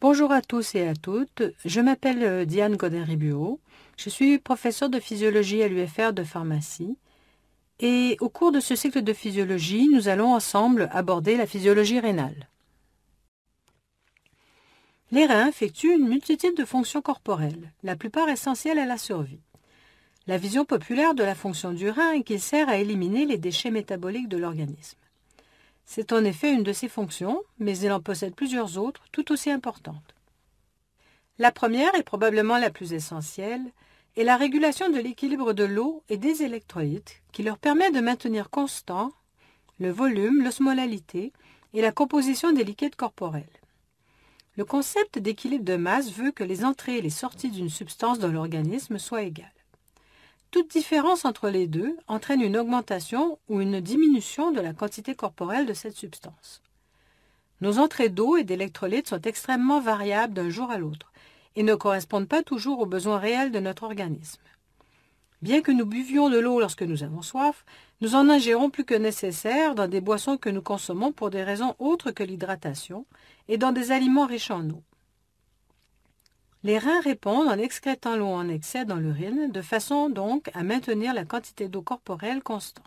Bonjour à tous et à toutes, je m'appelle Diane Godin-Ribuot, je suis professeure de physiologie à l'UFR de pharmacie et au cours de ce cycle de physiologie, nous allons ensemble aborder la physiologie rénale. Les reins effectuent une multitude de fonctions corporelles, la plupart essentielles à la survie. La vision populaire de la fonction du rein est qu'il sert à éliminer les déchets métaboliques de l'organisme. C'est en effet une de ses fonctions, mais il en possède plusieurs autres tout aussi importantes. La première, et probablement la plus essentielle, est la régulation de l'équilibre de l'eau et des électrolytes qui leur permet de maintenir constant le volume, l'osmolalité et la composition des liquides corporels. Le concept d'équilibre de masse veut que les entrées et les sorties d'une substance dans l'organisme soient égales. Toute différence entre les deux entraîne une augmentation ou une diminution de la quantité corporelle de cette substance. Nos entrées d'eau et d'électrolytes sont extrêmement variables d'un jour à l'autre et ne correspondent pas toujours aux besoins réels de notre organisme. Bien que nous buvions de l'eau lorsque nous avons soif, nous en ingérons plus que nécessaire dans des boissons que nous consommons pour des raisons autres que l'hydratation et dans des aliments riches en eau. Les reins répondent en excrétant l'eau en excès dans l'urine, de façon donc à maintenir la quantité d'eau corporelle constante.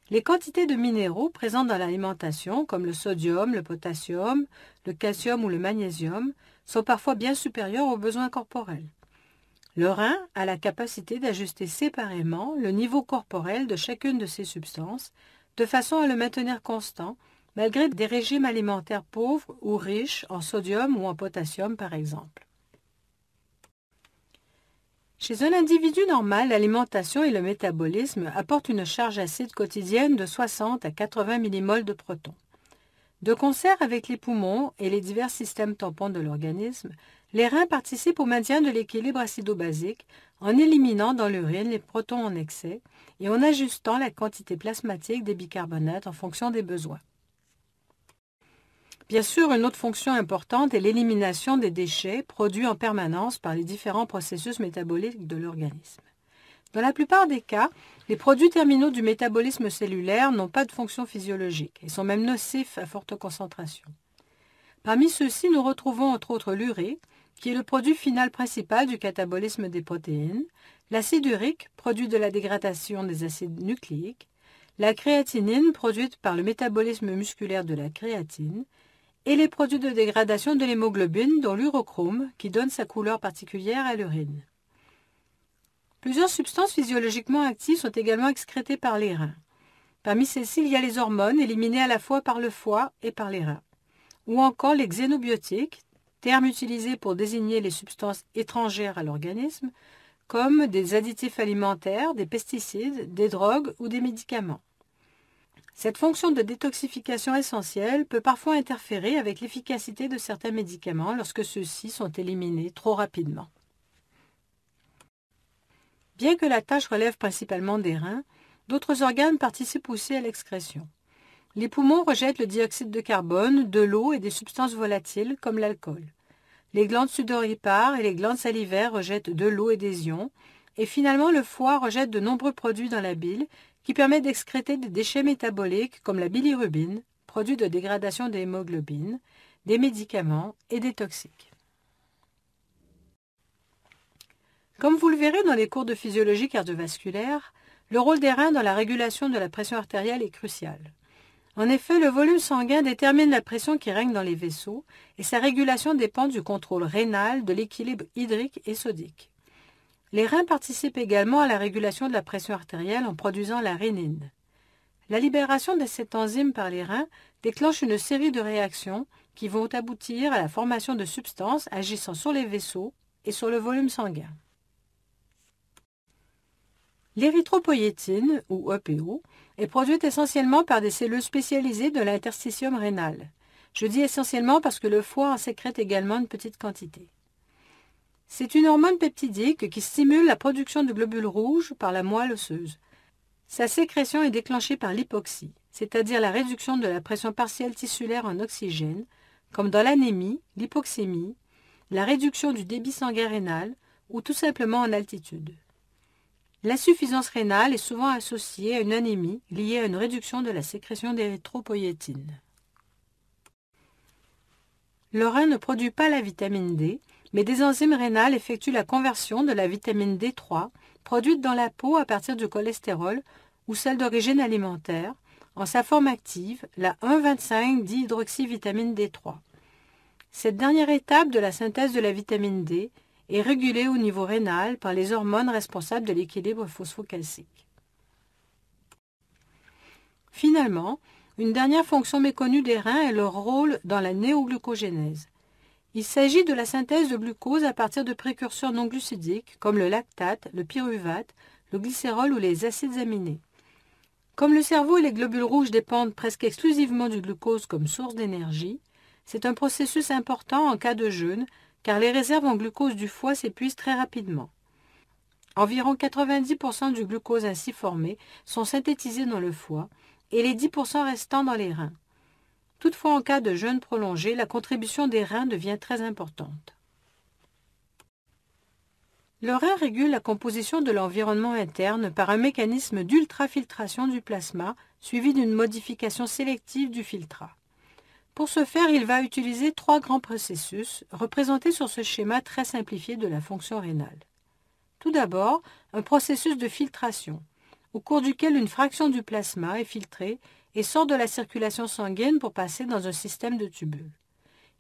Les quantités de minéraux présents dans l'alimentation, comme le sodium, le potassium, le calcium ou le magnésium, sont parfois bien supérieures aux besoins corporels. Le rein a la capacité d'ajuster séparément le niveau corporel de chacune de ces substances, de façon à le maintenir constant, malgré des régimes alimentaires pauvres ou riches en sodium ou en potassium par exemple. Chez un individu normal, l'alimentation et le métabolisme apportent une charge acide quotidienne de 60 à 80 millimoles de protons. De concert avec les poumons et les divers systèmes tampons de l'organisme, les reins participent au maintien de l'équilibre acido-basique en éliminant dans l'urine les protons en excès et en ajustant la quantité plasmatique des bicarbonates en fonction des besoins. Bien sûr, une autre fonction importante est l'élimination des déchets produits en permanence par les différents processus métaboliques de l'organisme. Dans la plupart des cas, les produits terminaux du métabolisme cellulaire n'ont pas de fonction physiologique et sont même nocifs à forte concentration. Parmi ceux-ci, nous retrouvons entre autres l'urée, qui est le produit final principal du catabolisme des protéines, l'acide urique, produit de la dégradation des acides nucléiques, la créatinine, produite par le métabolisme musculaire de la créatine, et les produits de dégradation de l'hémoglobine, dont l'urochrome, qui donne sa couleur particulière à l'urine. Plusieurs substances physiologiquement actives sont également excrétées par les reins. Parmi celles-ci, il y a les hormones, éliminées à la fois par le foie et par les reins, ou encore les xénobiotiques, terme utilisé pour désigner les substances étrangères à l'organisme, comme des additifs alimentaires, des pesticides, des drogues ou des médicaments. Cette fonction de détoxification essentielle peut parfois interférer avec l'efficacité de certains médicaments lorsque ceux-ci sont éliminés trop rapidement. Bien que la tâche relève principalement des reins, d'autres organes participent aussi à l'excrétion. Les poumons rejettent le dioxyde de carbone, de l'eau et des substances volatiles comme l'alcool. Les glandes sudoripares et les glandes salivaires rejettent de l'eau et des ions, et finalement le foie rejette de nombreux produits dans la bile qui permettent d'excréter des déchets métaboliques comme la bilirubine, produit de dégradation des hémoglobines, des médicaments et des toxiques. Comme vous le verrez dans les cours de physiologie cardiovasculaire, le rôle des reins dans la régulation de la pression artérielle est crucial. En effet, le volume sanguin détermine la pression qui règne dans les vaisseaux et sa régulation dépend du contrôle rénal de l'équilibre hydrique et sodique. Les reins participent également à la régulation de la pression artérielle en produisant la rénine. La libération de cette enzyme par les reins déclenche une série de réactions qui vont aboutir à la formation de substances agissant sur les vaisseaux et sur le volume sanguin. L'érythropoïétine, ou EPO, est produite essentiellement par des cellules spécialisées de l'interstitium rénal. Je dis essentiellement parce que le foie en sécrète également une petite quantité. C'est une hormone peptidique qui stimule la production de globules rouges par la moelle osseuse. Sa sécrétion est déclenchée par l'hypoxie, c'est-à-dire la réduction de la pression partielle tissulaire en oxygène, comme dans l'anémie, l'hypoxémie, la réduction du débit sanguin rénal ou tout simplement en altitude. L'insuffisance rénale est souvent associée à une anémie liée à une réduction de la sécrétion d'érythropoïétine. Le rein ne produit pas la vitamine D, mais des enzymes rénales effectuent la conversion de la vitamine D3, produite dans la peau à partir du cholestérol ou celle d'origine alimentaire, en sa forme active, la 1,25-dihydroxyvitamine D3. Cette dernière étape de la synthèse de la vitamine D est régulée au niveau rénal par les hormones responsables de l'équilibre phosphocalcique. Finalement, une dernière fonction méconnue des reins est leur rôle dans la néoglucogénèse. Il s'agit de la synthèse de glucose à partir de précurseurs non glucidiques comme le lactate, le pyruvate, le glycérol ou les acides aminés. Comme le cerveau et les globules rouges dépendent presque exclusivement du glucose comme source d'énergie, c'est un processus important en cas de jeûne car les réserves en glucose du foie s'épuisent très rapidement. Environ 90% du glucose ainsi formé sont synthétisés dans le foie et les 10% restants dans les reins. Toutefois, en cas de jeûne prolongé, la contribution des reins devient très importante. Le rein régule la composition de l'environnement interne par un mécanisme d'ultrafiltration du plasma suivi d'une modification sélective du filtrat. Pour ce faire, il va utiliser 3 grands processus représentés sur ce schéma très simplifié de la fonction rénale. Tout d'abord, un processus de filtration, au cours duquel une fraction du plasma est filtrée et sort de la circulation sanguine pour passer dans un système de tubules.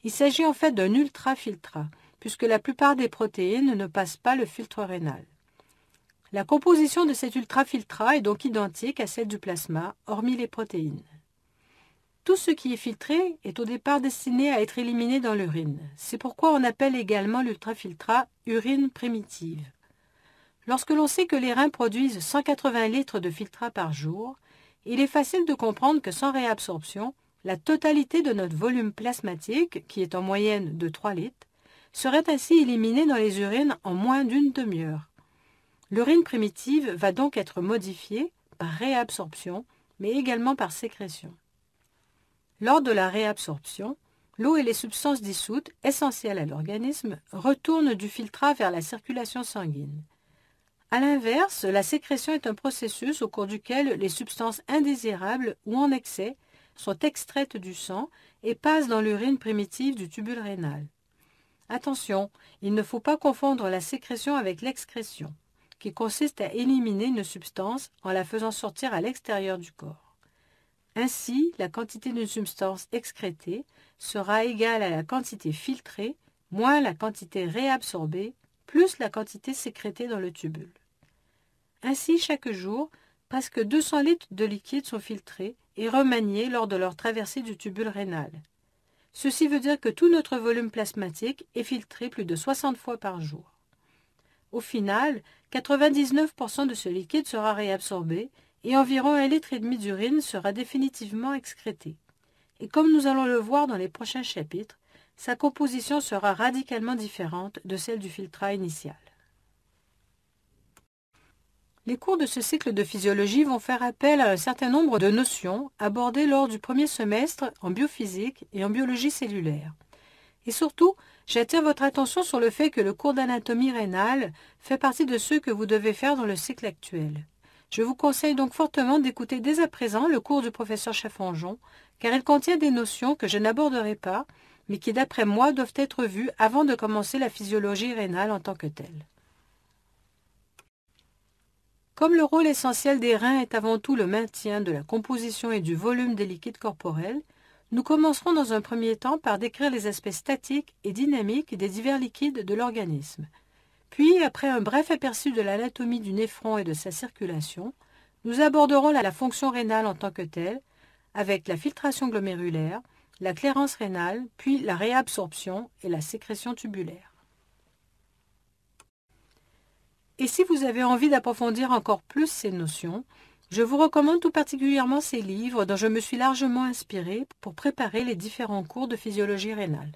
Il s'agit en fait d'un ultrafiltrat, puisque la plupart des protéines ne passent pas le filtre rénal. La composition de cet ultrafiltrat est donc identique à celle du plasma, hormis les protéines. Tout ce qui est filtré est au départ destiné à être éliminé dans l'urine. C'est pourquoi on appelle également l'ultrafiltrat urine primitive. Lorsque l'on sait que les reins produisent 180 litres de filtrat par jour, il est facile de comprendre que sans réabsorption, la totalité de notre volume plasmatique, qui est en moyenne de 3 litres, serait ainsi éliminée dans les urines en moins d'une demi-heure. L'urine primitive va donc être modifiée par réabsorption, mais également par sécrétion. Lors de la réabsorption, l'eau et les substances dissoutes, essentielles à l'organisme, retournent du filtrat vers la circulation sanguine. A l'inverse, la sécrétion est un processus au cours duquel les substances indésirables ou en excès sont extraites du sang et passent dans l'urine primitive du tubule rénal. Attention, il ne faut pas confondre la sécrétion avec l'excrétion, qui consiste à éliminer une substance en la faisant sortir à l'extérieur du corps. Ainsi, la quantité d'une substance excrétée sera égale à la quantité filtrée moins la quantité réabsorbée plus la quantité sécrétée dans le tubule. Ainsi, chaque jour, presque 200 litres de liquide sont filtrés et remaniés lors de leur traversée du tubule rénal. Ceci veut dire que tout notre volume plasmatique est filtré plus de 60 fois par jour. Au final, 99% de ce liquide sera réabsorbé et environ 1,5 litre d'urine sera définitivement excrété. Et comme nous allons le voir dans les prochains chapitres, sa composition sera radicalement différente de celle du filtrat initial. Les cours de ce cycle de physiologie vont faire appel à un certain nombre de notions abordées lors du premier semestre en biophysique et en biologie cellulaire. Et surtout, j'attire votre attention sur le fait que le cours d'anatomie rénale fait partie de ceux que vous devez faire dans le cycle actuel. Je vous conseille donc fortement d'écouter dès à présent le cours du professeur Chaffanjon, car il contient des notions que je n'aborderai pas, mais qui d'après moi doivent être vues avant de commencer la physiologie rénale en tant que telle. Comme le rôle essentiel des reins est avant tout le maintien de la composition et du volume des liquides corporels, nous commencerons dans un premier temps par décrire les aspects statiques et dynamiques des divers liquides de l'organisme. Puis, après un bref aperçu de l'anatomie du néphron et de sa circulation, nous aborderons la fonction rénale en tant que telle, avec la filtration glomérulaire, la clairance rénale, puis la réabsorption et la sécrétion tubulaire. Et si vous avez envie d'approfondir encore plus ces notions, je vous recommande tout particulièrement ces livres dont je me suis largement inspirée pour préparer les différents cours de physiologie rénale.